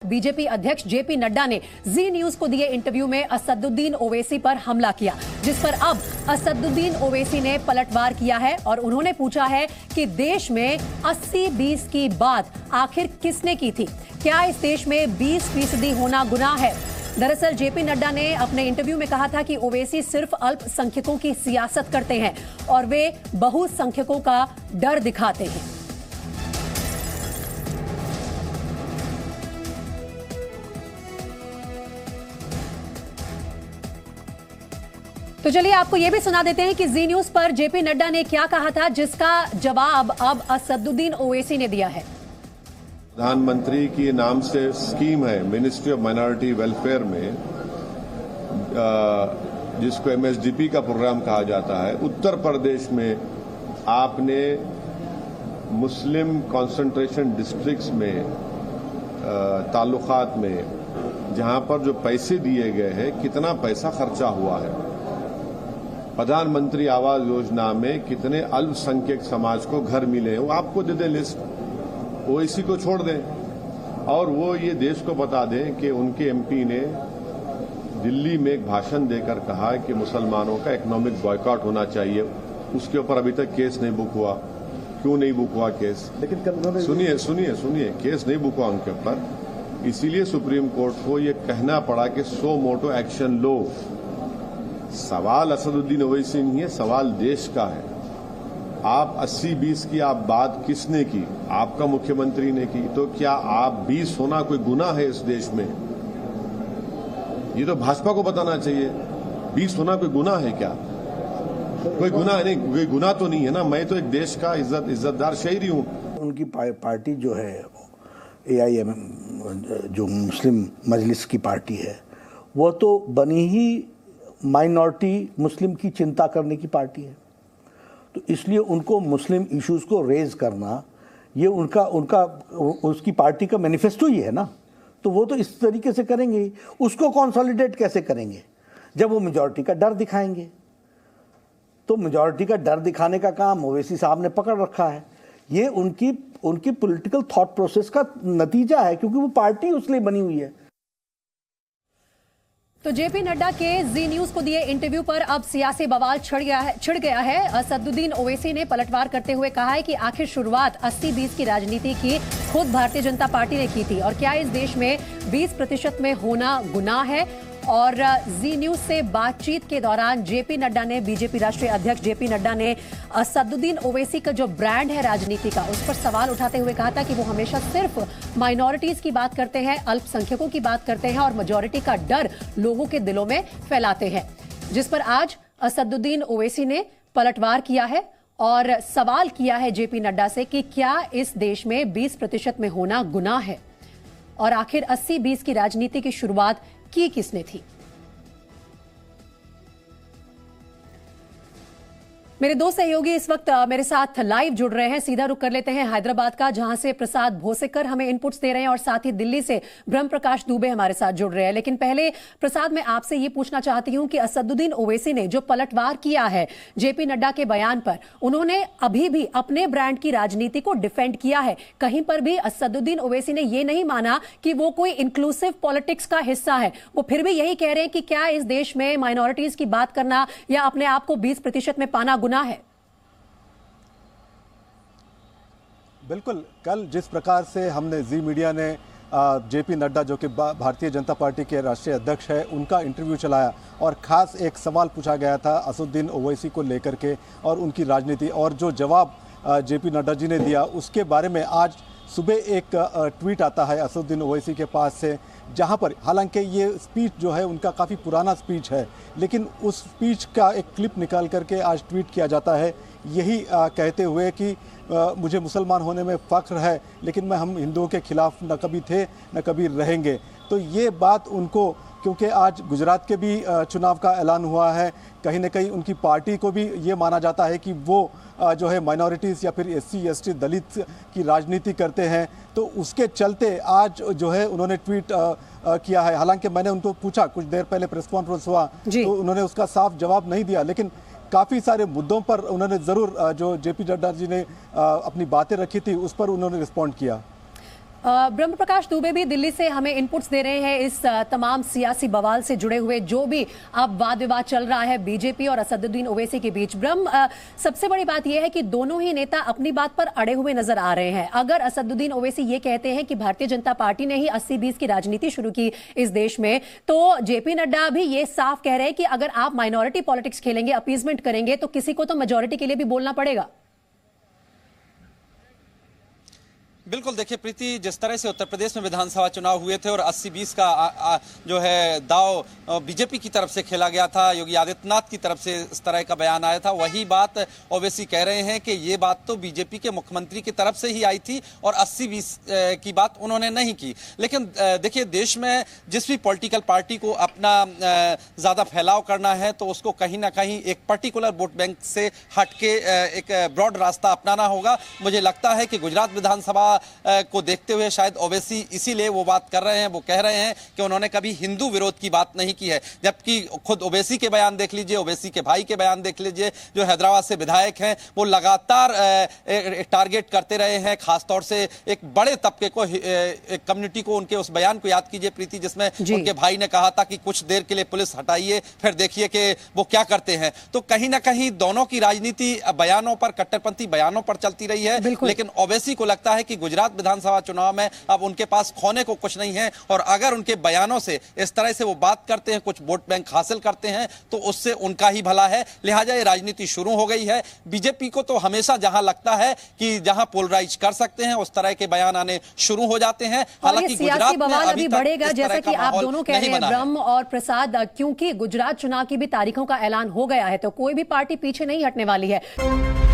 BJP अध्यक्ष JP Nadda ने जी news को दिए इंटरव्यू में असदुद्दीन ओवैसी पर हमला किया, जिस पर अब असदुद्दीन ओवैसी ने पलटवार किया है और उन्होंने पूछा है कि देश में 80-20 की बात आखिर किसने की थी? क्या इस देश में 20% होना गुनाह है? दरअसल जेपी नड्डा ने अपने इंटरव्यू में कहा था कि ओवैसी सिर्फ अल्पसंख्यकों की सियासत करते हैं और वे बहुसंख्यकों का डर दिखाते हैं। तो चलिए आपको यह भी सुना देते हैं कि जी न्यूज पर जेपी नड्डा ने क्या कहा था, जिसका जवाब अब असदुद्दीन ओवैसी ने दिया है। प्रधानमंत्री के नाम से स्कीम है मिनिस्ट्री ऑफ माइनॉरिटी वेलफेयर में, जिसको एमएसडीपी का प्रोग्राम कहा जाता है। उत्तर प्रदेश में आपने मुस्लिम कंसंट्रेशन डिस्ट्रिक्ट्स में, ताल्लुकात में, जहां पर जो पैसे दिए गए हैं, कितना पैसा खर्चा हुआ है। प्रधानमंत्री आवास योजना में कितने अल्पसंख्यक समाज को घर मिले, वो आपको दे दे लिस्ट, ओवैसी को छोड़ दें और वो ये देश को बता दें कि उनके एमपी ने दिल्ली में एक भाषण देकर कहा कि मुसलमानों का इकोनॉमिक बॉयकॉट होना चाहिए। उसके ऊपर अभी तक केस नहीं बुक हुआ। क्यों नहीं बुक हुआ केस? लेकिन सुनिए, केस नहीं बुक हुआ उनके ऊपर, इसीलिए सुप्रीम कोर्ट को ये कहना पड़ा कि सो मोटो एक्शन लो। सवाल असदुद्दीन ओवैसी नहीं है, सवाल देश का है। आप 80-20 की आप बात किसने की? आपका मुख्यमंत्री ने की। तो क्या आप 20 होना कोई गुनाह है इस देश में? ये तो भाजपा को बताना चाहिए। 20 होना कोई गुनाह है क्या? कोई गुनाह नहीं, कोई गुनाह तो नहीं है ना। मैं तो एक देश का इज्जतदार शहरी हूं। उनकी पार्टी जो है AIM, जो मुस्लिम मजलिस की पार्टी है, वो तो बनी ही माइनॉरिटी मुस्लिम की चिंता करने की पार्टी है। तो इसलिए उनको मुस्लिम इश्यूज को रेज करना, ये उसकी पार्टी का मैनिफेस्टो ही है ना। तो वो तो इस तरीके से करेंगे। उसको कंसोलिडेट कैसे करेंगे? जब वो मेजॉरिटी का डर दिखाएंगे। तो मेजॉरिटी का डर दिखाने का काम ओवैसी साहब ने पकड़ रखा है। ये उनकी पॉलिटिकल थॉट प्रोसेस का नतीजा है, क्योंकि वो पार्टी उसलिए बनी हुई है। तो जेपी नड्डा के जी न्यूज को दिए इंटरव्यू पर अब सियासी बवाल छिड़ गया है। असदुद्दीन ओवैसी ने पलटवार करते हुए कहा है कि आखिर शुरुआत 80-20 की राजनीति की खुद भारतीय जनता पार्टी ने की थी और क्या इस देश में 20% में होना गुनाह है। और जी न्यूज से बातचीत के दौरान जेपी नड्डा ने, बीजेपी राष्ट्रीय अध्यक्ष जेपी नड्डा ने असदुद्दीन ओवैसी का जो ब्रांड है राजनीति का, उस पर सवाल उठाते हुए कहा था कि वो हमेशा सिर्फ माइनॉरिटीज की बात करते हैं, अल्पसंख्यकों की बात करते हैं और मेजॉरिटी का डर लोगों के दिलों में फैलाते हैं। जिस पर आज असदुद्दीन ओवैसी ने पलटवार किया है और सवाल किया है जेपी नड्डा से कि क्या इस देश में 20% में होना गुनाह है और आखिर 80-20 की राजनीति की शुरुआत की किसने थी। मेरे दो सहयोगी इस वक्त मेरे साथ लाइव जुड़ रहे हैं। सीधा रुख कर लेते हैं हैदराबाद का, जहां से प्रसाद भोसेकर हमें इनपुट्स दे रहे हैं और साथ ही दिल्ली से ब्रह्म प्रकाश दुबे हमारे साथ जुड़ रहे हैं। लेकिन पहले प्रसाद, मैं आपसे ये पूछना चाहती हूं कि असदुद्दीन ओवैसी ने जो पलटवार किया है जेपी नड्डा के बयान पर, उन्होंने अभी भी अपने ब्रांड की राजनीति को डिफेंड किया है। कहीं पर भी असदुद्दीन ओवैसी ने यह नहीं माना कि वो कोई इंक्लूसिव पॉलिटिक्स का हिस्सा है। वो फिर भी यही कह रहे हैं कि क्या इस देश में माइनॉरिटीज की बात करना या अपने आप को 20% में पाना गुनाह है। बिल्कुल, कल जिस प्रकार से हमने जी मीडिया ने जेपी नड्डा, जो कि भारतीय जनता पार्टी के राष्ट्रीय अध्यक्ष है, उनका इंटरव्यू चलाया और ख़ास एक सवाल पूछा गया था असदुद्दीन ओवैसी को लेकर के और उनकी राजनीति, और जो जवाब जेपी नड्डा जी ने दिया उसके बारे में आज सुबह एक ट्वीट आता है असदुद्दीन ओवैसी के पास से, जहां पर हालांकि ये स्पीच जो है उनका काफ़ी पुराना स्पीच है, लेकिन उस स्पीच का एक क्लिप निकाल करके आज ट्वीट किया जाता है, यही कहते हुए कि मुझे मुसलमान होने में फ़ख्र है, लेकिन हम हिंदुओं के खिलाफ न कभी थे न कभी रहेंगे। तो ये बात उनको, क्योंकि आज गुजरात के भी चुनाव का ऐलान हुआ है, कहीं न कहीं उनकी पार्टी को भी ये माना जाता है कि वो जो है माइनॉरिटीज़ या फिर SC ST दलित की राजनीति करते हैं। तो उसके चलते आज जो है उन्होंने ट्वीट किया है। हालांकि मैंने उनको पूछा, कुछ देर पहले प्रेस कॉन्फ्रेंस हुआ, तो उन्होंने उसका साफ जवाब नहीं दिया, लेकिन काफ़ी सारे मुद्दों पर उन्होंने ज़रूर, जो जेपी नड्डा जी ने अपनी बातें रखी थी उस पर उन्होंने रिस्पॉन्ड किया। ब्रह्म प्रकाश दुबे भी दिल्ली से हमें इनपुट्स दे रहे हैं इस तमाम सियासी बवाल से जुड़े हुए, जो भी अब वाद विवाद चल रहा है बीजेपी और असदुद्दीन ओवैसी के बीच। ब्रह्म, सबसे बड़ी बात यह है कि दोनों ही नेता अपनी बात पर अड़े हुए नजर आ रहे हैं। अगर असदुद्दीन ओवैसी ये कहते हैं कि भारतीय जनता पार्टी ने ही 80-20 की राजनीति शुरू की इस देश में, तो जेपी नड्डा भी ये साफ कह रहे हैं कि अगर आप माइनॉरिटी पॉलिटिक्स खेलेंगे, अपीजमेंट करेंगे, तो किसी को तो मेजॉरिटी के लिए भी बोलना पड़ेगा। बिल्कुल, देखिए प्रीति, जिस तरह से उत्तर प्रदेश में विधानसभा चुनाव हुए थे और 80-20 का जो है दाव बीजेपी की तरफ से खेला गया था, योगी आदित्यनाथ की तरफ से इस तरह का बयान आया था, वही बात ओवैसी कह रहे हैं कि ये बात तो बीजेपी के मुख्यमंत्री की तरफ से ही आई थी और 80-20 की बात उन्होंने नहीं की। लेकिन देखिए, देश में जिस भी पॉलिटिकल पार्टी को अपना ज़्यादा फैलाव करना है तो उसको कहीं ना कहीं एक पर्टिकुलर वोट बैंक से हट के एक ब्रॉड रास्ता अपनाना होगा। मुझे लगता है कि गुजरात विधानसभा को देखते हुए शायद ओवैसी इसीलिए वो बात कर रहे हैं, वो कह रहे हैं कि उन्होंने कभी हिंदू विरोध की बात नहीं की है, जबकि खुद ओवैसी के बयान देख लीजिए, ओवैसी के भाई के बयान देख लीजिए, जो हैदराबाद से विधायक हैं, वो लगातार टारगेट करते रहे हैं, खासतौर से एक बड़े तबके को, एक कम्युनिटी को। उनके उस बयान को याद कीजिए प्रीति, जिसमें उनके भाई ने कहा था कि कुछ देर के लिए पुलिस हटाइए, फिर देखिए कि वो क्या करते हैं। तो कहीं ना कहीं दोनों की राजनीति बयानों पर, कट्टरपंथी बयानों पर चलती रही है, लेकिन ओवैसी को लगता है कि गुजरात विधानसभा चुनाव में अब उनके पास खोने को कुछ नहीं है, और अगर उनके बयानों से इस तरह से वो बात करते हैं, कुछ वोट बैंक हासिल करते हैं, तो उससे उनका ही भला है। लिहाजा ये राजनीति शुरू हो गई है। बीजेपी को तो हमेशा जहां लगता है कि जहां पोलराइज कर सकते हैं, उस तरह के बयान आने शुरू हो जाते हैं। हालांकि गुजरात में अभी बढ़ेगा, जैसा कि आप दोनों कह रहे हैं ब्रह्म और प्रसाद, क्योंकि गुजरात चुनाव की भी तारीखों का ऐलान हो गया है, तो कोई भी पार्टी पीछे नहीं हटने वाली है।